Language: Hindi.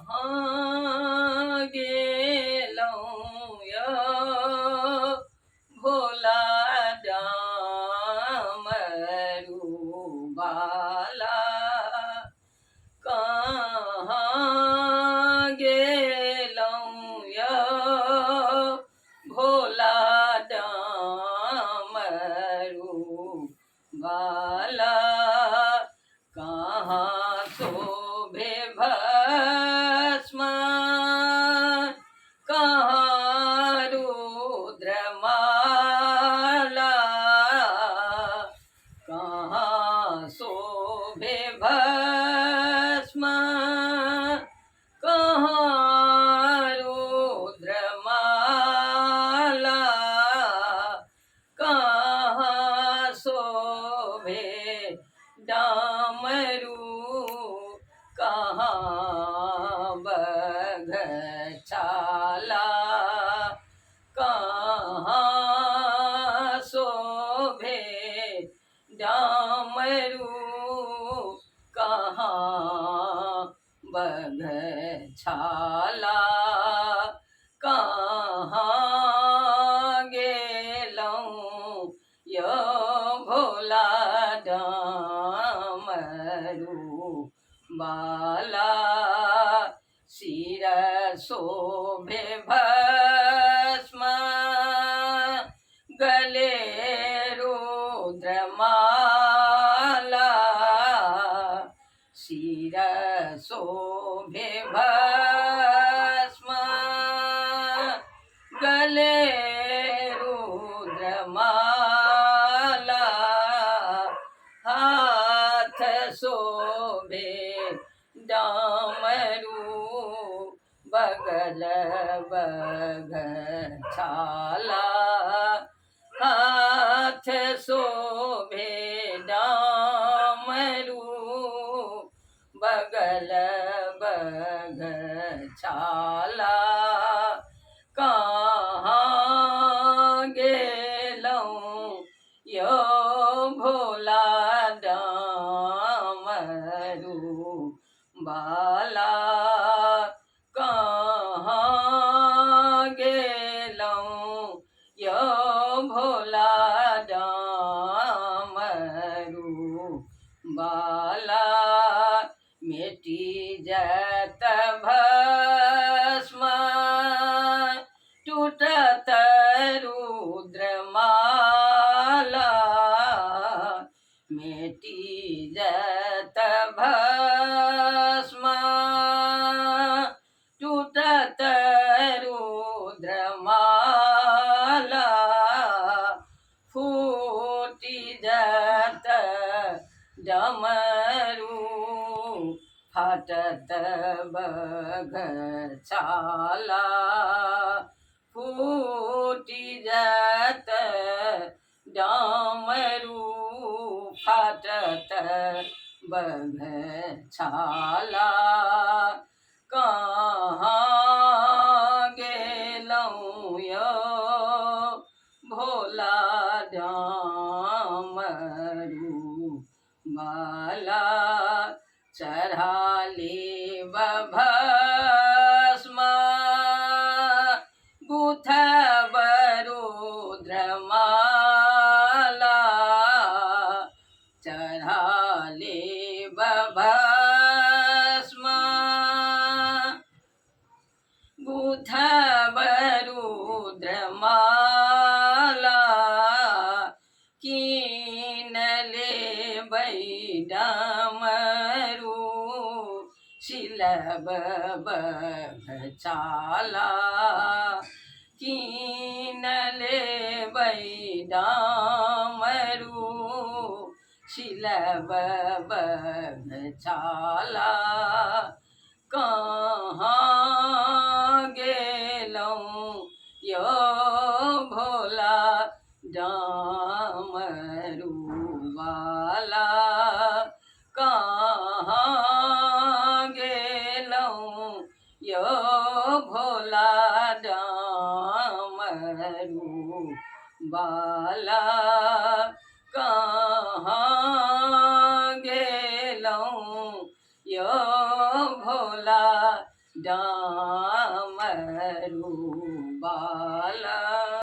कहाँ गेलौं यौ भोला डामरू बाला। कहाँ गेलौं यौ भोला डामरू बाला। कहाँ शोभे भस्म कहाँ रुद्रमाला। कहाँ शोभे भस्म कहाँ रुद्रमाला। कहाँ शोभे डामरू कहाँ बघछाला। कहाँ शोभे डामरू कहाँ बघछाला। कहाँ गेलौं यौ भोला डामरू बाला। सिर शोभे भस्म गले रुद्रमाला। सिर शोभे भस्म गले रुद्रमाला। हाथ शोभे डामरू बगल बघछाला। हाथ शोभे डामरू बगल बघछाला। कहाँ गेलौं यौ भोला डामरू बाला। कहाँ गेलौं यौ भोला डामरू बाला। मेटी जत भस्म टूटत रुद्रमाला। मेटी जत भस्म टूटत रुद्रमाला। फूटी जत डमरू फाटत बघछाला। फूटी जत डामरू फाटत बघछाला। कहाँ गेलौं यौ भोला डामरू बाला। चढ़ाले भस्म गुथब रुद्रमाला। चढ़ाले भस्म गुथब रुद्रमाला। कीन लेबै डामरू सिलब बघछाला। कीन लेबै डामरू सिलब बघछाला। कहाँ गेलौं यौ भोला डामरू बाला। कहाँ गेलौं यौ भोला डामरू बाला। कहाँ गेलौं यो भोला डामरू वाला